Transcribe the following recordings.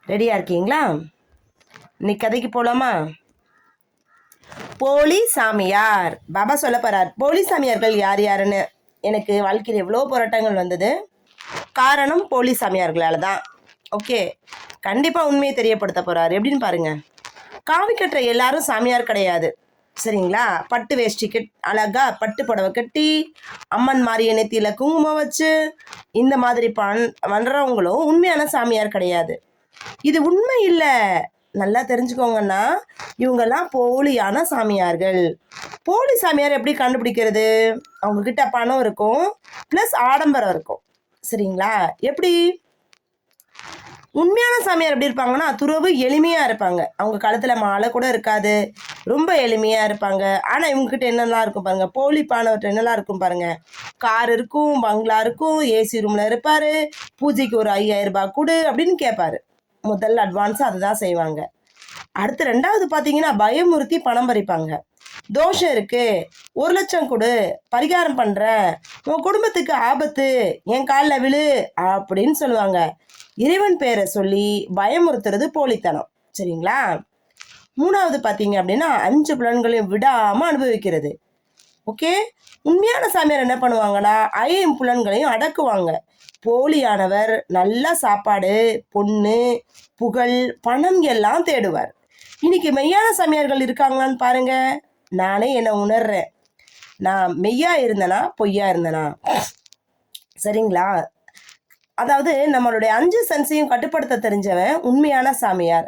ரெடியாக இருக்கீங்களா? இன்னைக்கு கதைக்கு போகலாமா? போலி சாமியார். பாபா சொல்ல போறார் போலி சாமியார்கள் யார் யாருன்னு. எனக்கு வாழ்க்கையில் எவ்வளோ போராட்டங்கள் வந்தது, காரணம் போலி சாமியார்களால தான். ஓகே, கண்டிப்பாக உண்மையை தெரியப்படுத்த போறார். எப்படின்னு பாருங்க. காவி கட்டுற எல்லாரும் சாமியார் கிடையாது, சரிங்களா? பட்டு வேஷ்டி அழகா பட்டு புடவை கட்டி அம்மன் மாரிய நெத்தியில குங்குமம் வச்சு இந்த மாதிரி பண்றவங்களும் உண்மையான சாமியார் கிடையாது. இது உண்மை இல்லை, நல்லா தெரிஞ்சுக்கோங்கன்னா. இவங்கெல்லாம் போலியான சாமியார்கள். போலி சாமியார் எப்படி கண்டுபிடிக்கிறது? அவங்க கிட்ட பணம் இருக்கும், பிளஸ் ஆடம்பரம் இருக்கும், சரிங்களா? எப்படி? உண்மையான சாமியார் எப்படி இருப்பாங்கன்னா, துறவு எளிமையாக இருப்பாங்க. அவங்க காலத்தில் மாலை கூட இருக்காது, ரொம்ப எளிமையாக இருப்பாங்க. ஆனால் இவங்ககிட்ட என்னெல்லாம் இருக்கும் பாருங்க, போலிப்பானவற்றை என்னெல்லாம் இருக்கும் பாருங்க. கார் இருக்கும், பங்களா இருக்கும், ஏசி ரூமில் இருப்பார், பூஜைக்கு ஒரு 5000 ரூபாய் கொடு அப்படின்னு கேட்பாரு. முதல்ல அட்வான்ஸாக அதுதான் செய்வாங்க. அடுத்து ரெண்டாவது பார்த்தீங்கன்னா, பயமுறுத்தி பணம் பறிப்பாங்க. தோஷம் இருக்கு, 1 லட்சம் கொடு, பரிகாரம் பண்ணுறேன், உன் குடும்பத்துக்கு ஆபத்து, என் காலில் விழு அப்படின்னு சொல்லுவாங்க. இறைவன் பேரை சொல்லி பயமுறுத்துறது போலித்தனம், சரிங்களா? மூணாவது பார்த்தீங்க அப்படின்னா, 5 புலன்களையும் விடாமல் அனுபவிக்கிறது. ஓகே, உண்மையான சாமியார் என்ன பண்ணுவாங்கன்னா, 5 புலன்களையும் அடக்குவாங்க. போலியானவர் நல்ல சாப்பாடு, பொண்ணு, புகழ், பணம் எல்லாம் தேடுவார். இன்னைக்கு மெய்யான சாமியார்கள் இருக்காங்களான்னு பாருங்க. நானே என்னை உணர்றேன். நான் மெய்யா இருந்தேனா பொய்யா இருந்தேனா, சரிங்களா? அதாவது நம்மளுடைய 5 சென்ஸையும் கட்டுப்படுத்த தெரிஞ்சவன் உண்மையான சாமியார்.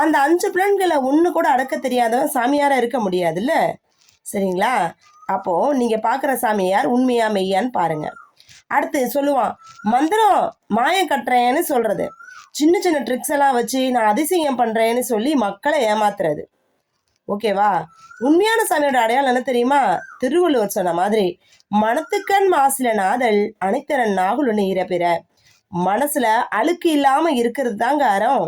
அந்த 5 புலன்களை ஒன்று கூட அடக்க தெரியாதவன் சாமியாரா இருக்க முடியாதுல்ல, சரிங்களா? அப்போ நீங்க பார்க்குற சாமியார் உண்மையா மெய்யான்னு பாருங்க. அடுத்து சொல்லுவான், மந்திரம் மாயம் கட்டுறேன்னு சொல்றது, சின்ன சின்ன ட்ரிக்ஸ் எல்லாம் வச்சு நான் அதிசயம் பண்றேன்னு சொல்லி மக்களை ஏமாத்துறது. ஓகேவா? உண்மையான சாமியோட அடையாளம் என்ன தெரியுமா? திருவள்ளுவர் சொன்ன மாதிரி, மனத்துக்கண் மாசில நாதல் அனைத்தரன் நாகுலுன்னு இறப்பிற. மனசுல அழுக்கு இல்லாம இருக்கிறது தாங்க அறம்.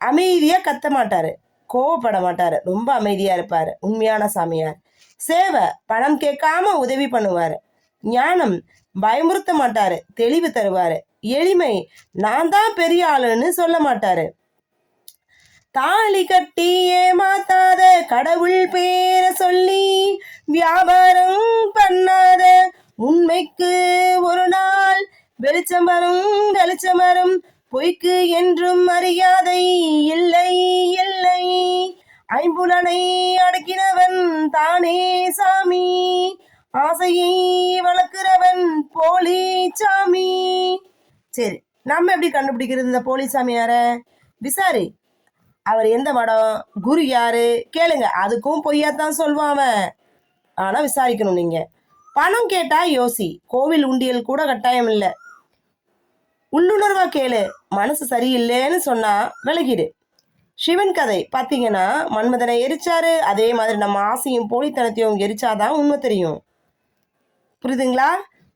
அமைதியா கத்த மாட்டாரு, கோவப்பட மாட்டாரு, ரொம்ப அமைதியா இருப்பாரு உண்மையான சாமியார். சேவை, பணம் கேட்காம உதவி பண்ணுவாரு. ஞானம், பயமுறுத்த மாட்டாரு, தெளிவு தருவாரு. எளிமை, நான் தான் பெரிய ஆளுன்னு சொல்ல மாட்டாரு. தாலி கட்டி ஏமாத்தாத, கடவுள் பேர சொல்லி வியாபாரம் பண்ணாத, உண்மைக்கு ஒரு நாள் வெளிச்சம் வரும், பொய்க்கு என்றும் மரியாதை இல்லை இல்லை. ஐம்புலனை அடக்கினவன் தானே சாமி, ஆசையை வளர்க்கிறவன் போலி சாமி. சரி, நம்ம எப்படி கண்டுபிடிக்கிறது இந்த போலி சாமியார? விசாரி, அவர் எந்த மடம், குரு யாரு கேளுங்க. அதுக்கும் பொய்யாத்தான் சொல்லுவான். ஆனா விசாரிக்கணும் நீங்க. பணம் கேட்டா யோசி, கோவில் உண்டியல் கூட கட்டாயம் இல்லை. உள்ளுணர்வா கேளு, மனசு சரியில்லைன்னு சொன்னா விலகிடு. சிவன் கதை பார்த்தீங்கன்னா, மன்மதனை எரிச்சாரு, அதே மாதிரி நம்ம ஆசையும் போலித்தனத்தையும் எரிச்சாதான் உண்மை தெரியும். புரியுதுங்களா?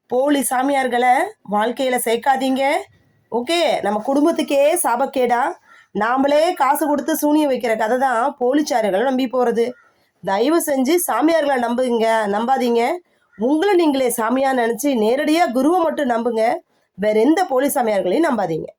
போலி சாமியார்களை வாழ்க்கையில சேர்க்காதீங்க. ஓகே, நம்ம குடும்பத்துக்கே சாபக்கேடா. நாமளே காசு கொடுத்து சூனிய வைக்கிற கதை தான் போலிச்சாரிகளை நம்பி போறது. தயவு செஞ்சு சாமியார்களை நம்பாதீங்க. உங்களை நீங்களே சாமியார் நினைச்சு நேரடியா குருவை மட்டும் நம்புங்க. வேற எந்த போலி சாமியார்களையும் நம்பாதீங்க.